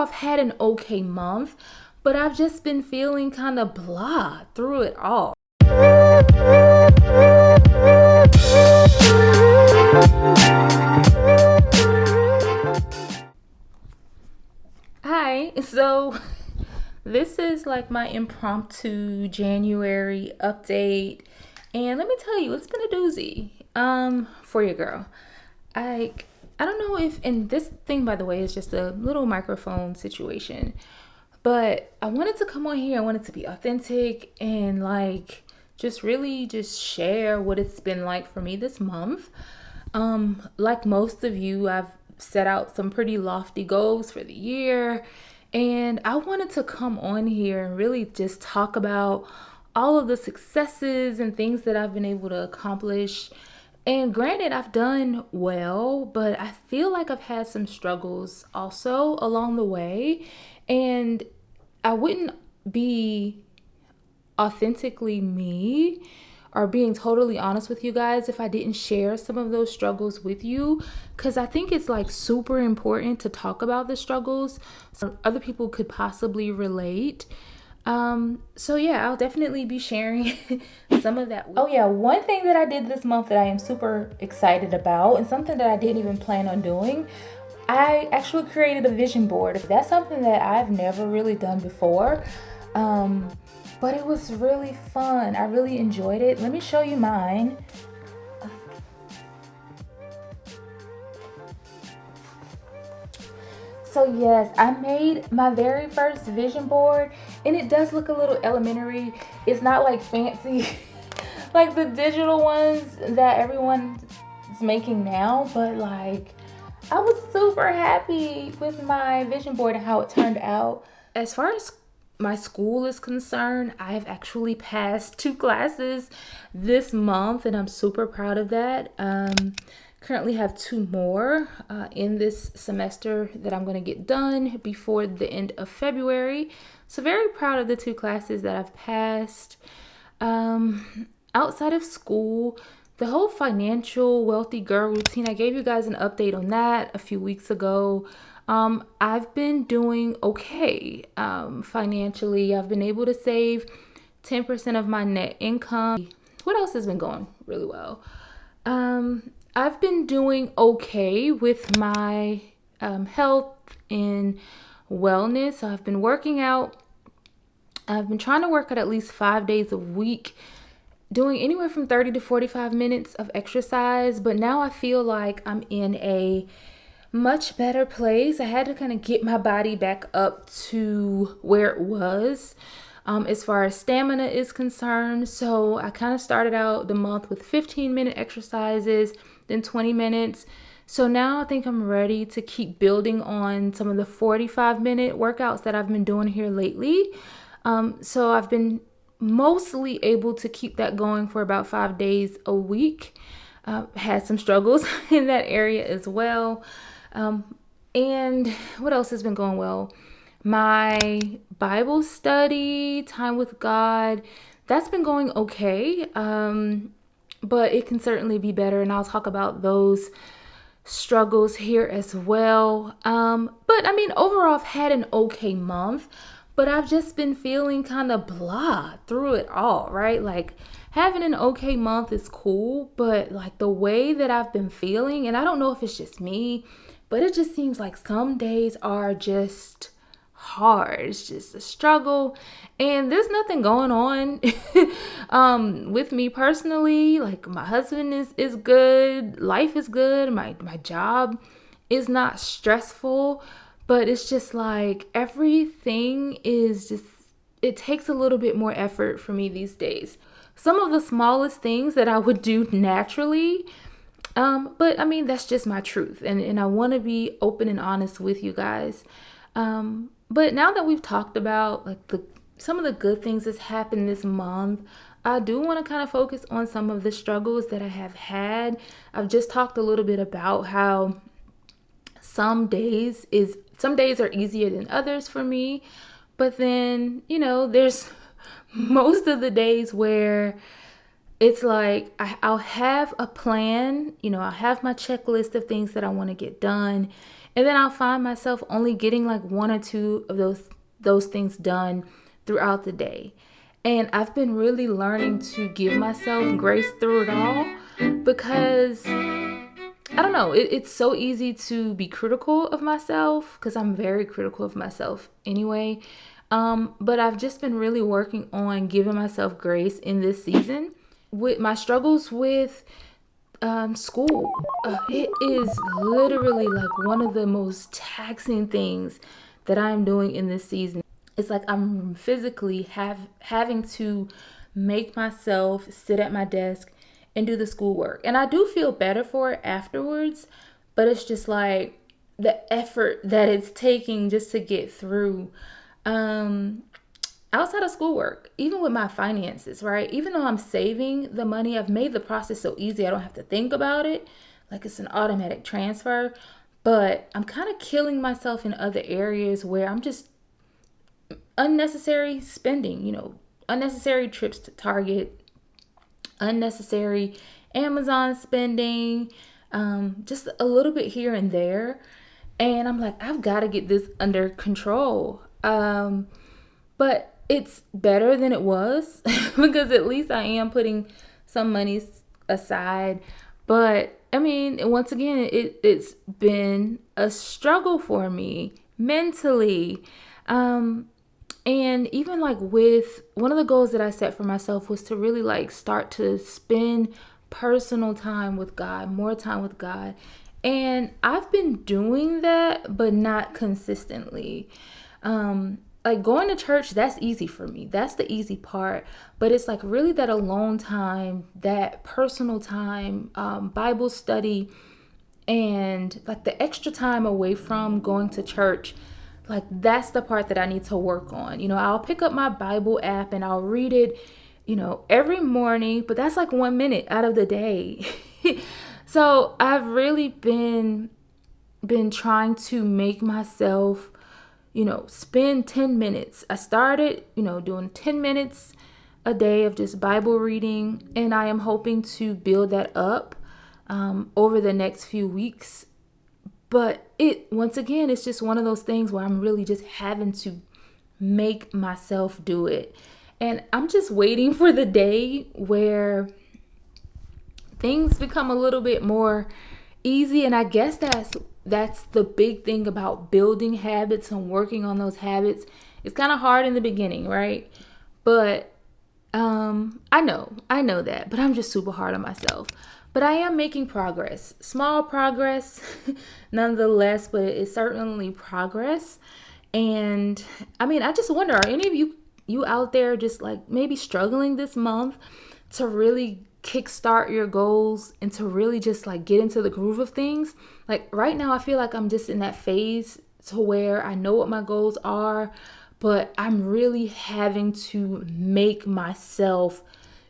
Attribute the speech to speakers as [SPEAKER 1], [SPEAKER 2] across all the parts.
[SPEAKER 1] I've had an okay month, but I've just been feeling kind of blah through it all. Hi, so this is like my impromptu January update, and let me tell you, it's been a doozy for your girl. I I don't know if, and this thing, by the way, is just a little microphone situation, but I wanted to come on here. I wanted to be authentic and like just really just share what it's been like for me this month. Like most of you, I've set out some pretty lofty goals for the year, and I wanted to come on here and really just talk about all of the successes and things that I've been able to accomplish. And granted, I've done well, but I feel like I've had some struggles also along the way. And I wouldn't be authentically me or being totally honest with you guys if I didn't share some of those struggles with you, because I think it's like super important to talk about the struggles so other people could possibly relate. So yeah, I'll definitely be sharing some of that. Oh yeah, one thing that I did this month that I am super excited about, and something that I didn't even plan on doing, I actually created a vision board. That's something that I've never really done before. But it was really fun. I really enjoyed it. Let me show you mine. So yes, I made my very first vision board, and it does look a little elementary. It's not like fancy like the digital ones that everyone is making now, but like I was super happy with my vision board and how it turned out. As far as my school is concerned, I've actually passed 2 classes this month, and I'm super proud of that. Currently have 2 more in this semester that I'm going to get done before the end of February. So very proud of the 2 classes that I've passed. Outside of school, the whole financial wealthy girl routine, I gave you guys an update on that a few weeks ago. I've been doing okay financially. I've been able to save 10% of my net income. What else has been going really well? I've been doing okay with my health and wellness. So I've been working out. I've been trying to work out at least 5 days a week, doing anywhere from 30 to 45 minutes of exercise. But now I feel like I'm in a much better place. I had to kind of get my body back up to where it was as far as stamina is concerned. So I kind of started out the month with 15-minute exercises, then 20 minutes. So now I think I'm ready to keep building on some of the 45-minute workouts that I've been doing here lately. So I've been mostly able to keep that going for about 5 days a week. Had some struggles in that area as well. And what else has been going well? My Bible study, time with God, that's been going okay. But it can certainly be better, and I'll talk about those struggles here as well. But I mean, overall, I've had an okay month, but I've just been feeling kind of blah through it all, right? Like having an okay month is cool, but like the way that I've been feeling, and I don't know if it's just me, but it just seems like some days are just hard. It's just a struggle, and there's nothing going on with me personally. Like my husband is good, life is good, my job is not stressful, but it's just like everything is just, it takes a little bit more effort for me these days. Some of the smallest things that I would do naturally, but I mean, that's just my truth. And I want to be open and honest with you guys. But now that we've talked about like some of the good things that's happened this month, I do want to kind of focus on some of the struggles that I have had. I've just talked a little bit about how some days are easier than others for me. But then, there's most of the days where it's like I'll have a plan, I'll have my checklist of things that I want to get done. And then I'll find myself only getting like one or two of those things done throughout the day. And I've been really learning to give myself grace through it all because I don't know, it's so easy to be critical of myself because I'm very critical of myself anyway. But I've just been really working on giving myself grace in this season with my struggles with school. It is literally like one of the most taxing things that I'm doing in this season. It's like I'm physically having to make myself sit at my desk and do the schoolwork. And I do feel better for it afterwards, but it's just like the effort that it's taking just to get through. Outside of schoolwork, even with my finances, right? Even though I'm saving the money, I've made the process so easy I don't have to think about it. Like it's an automatic transfer. But I'm kind of killing myself in other areas where I'm just unnecessary spending, unnecessary trips to Target, unnecessary Amazon spending, just a little bit here and there. And I'm like, I've got to get this under control. But it's better than it was because at least I am putting some money aside. But I mean, once again, it's been a struggle for me mentally. And even like with one of the goals that I set for myself was to really like start to spend personal time with God, more time with God. And I've been doing that, but not consistently. Like going to church, that's easy for me. That's the easy part. But it's like really that alone time, that personal time, Bible study, and like the extra time away from going to church. Like that's the part that I need to work on. I'll pick up my Bible app and I'll read it, every morning, but that's like 1 minute out of the day. So I've really been trying to make myself spend 10 minutes. I started, doing 10 minutes a day of just Bible reading, and I am hoping to build that up over the next few weeks. But once again, it's just one of those things where I'm really just having to make myself do it. And I'm just waiting for the day where things become a little bit more easy. And I guess that's the big thing about building habits and working on those habits. It's kind of hard in the beginning, right? But I know that, but I'm just super hard on myself. But I am making progress, small progress nonetheless, but it's certainly progress. And I mean, I just wonder, are any of you out there just like maybe struggling this month to really kickstart your goals and to really just like get into the groove of things? Like right now, I feel like I'm just in that phase to where I know what my goals are, but I'm really having to make myself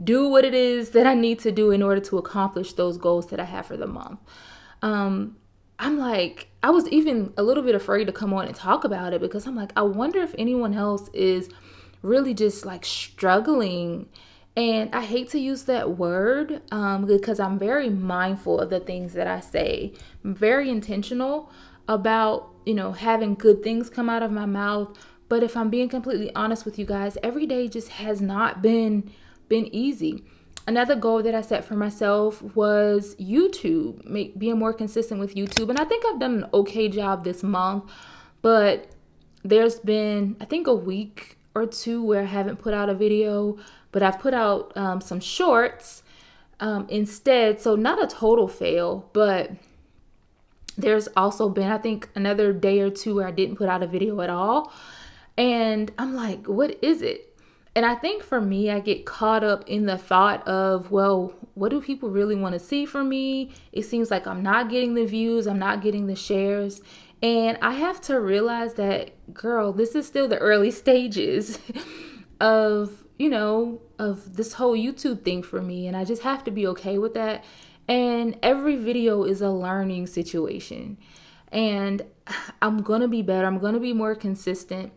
[SPEAKER 1] do what it is that I need to do in order to accomplish those goals that I have for the month. I'm like, I was even a little bit afraid to come on and talk about it because I'm like, I wonder if anyone else is really just like struggling. And I hate to use that word because I'm very mindful of the things that I say. I'm very intentional about, having good things come out of my mouth. But if I'm being completely honest with you guys, every day just has not been easy. Another goal that I set for myself was YouTube, being more consistent with YouTube. And I think I've done an okay job this month, but there's been, I think, a week or two where I haven't put out a video, but I've put out some shorts instead. So not a total fail, but there's also been, I think, another day or two where I didn't put out a video at all. And I'm like, what is it? And I think for me, I get caught up in the thought of, well, what do people really want to see from me? It seems like I'm not getting the views. I'm not getting the shares. And I have to realize that, girl, this is still the early stages of, of this whole YouTube thing for me. And I just have to be okay with that. And every video is a learning situation. And I'm going to be better. I'm going to be more consistent.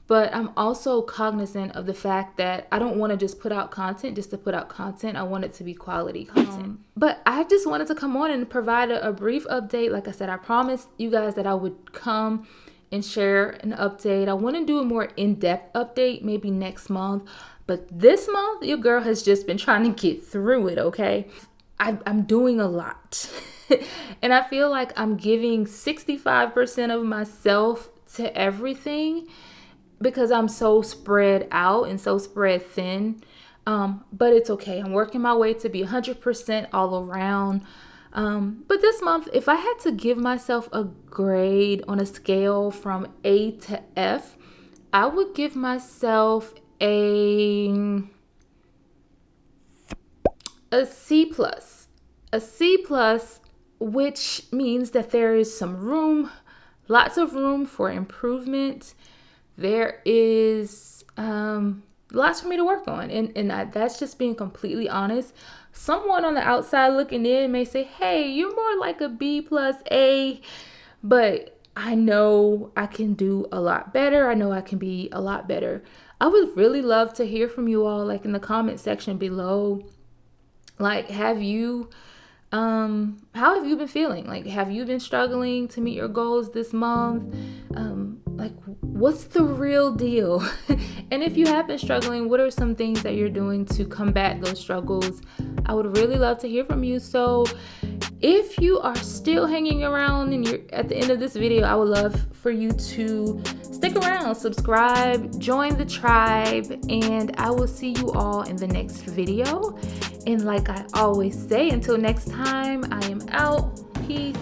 [SPEAKER 1] But I'm also cognizant of the fact that I don't want to just put out content just to put out content. I want it to be quality content. But I just wanted to come on and provide a brief update. Like I said, I promised you guys that I would come and share an update. I want to do a more in-depth update maybe next month. But this month, your girl has just been trying to get through it, okay? I'm doing a lot. And I feel like I'm giving 65% of myself to everything, because I'm so spread out and so spread thin. But it's okay. I'm working my way to be 100% all around. But this month, if I had to give myself a grade on a scale from A to F, I would give myself a C plus. A C plus, which means that there is some room, lots of room for improvement. There is lots for me to work on. And that's just being completely honest. Someone on the outside looking in may say, hey, you're more like a B plus A. But I know I can do a lot better. I know I can be a lot better. I would really love to hear from you all, like in the comment section below. Like, how have you been feeling? Like, have you been struggling to meet your goals this month? Like, what's the real deal? And if you have been struggling, what are some things that you're doing to combat those struggles? I would really love to hear from you. So if you are still hanging around and you're at the end of this video, I would love for you to stick around, subscribe, join the tribe, and I will see you all in the next video. And like I always say, until next time, I am out. Peace.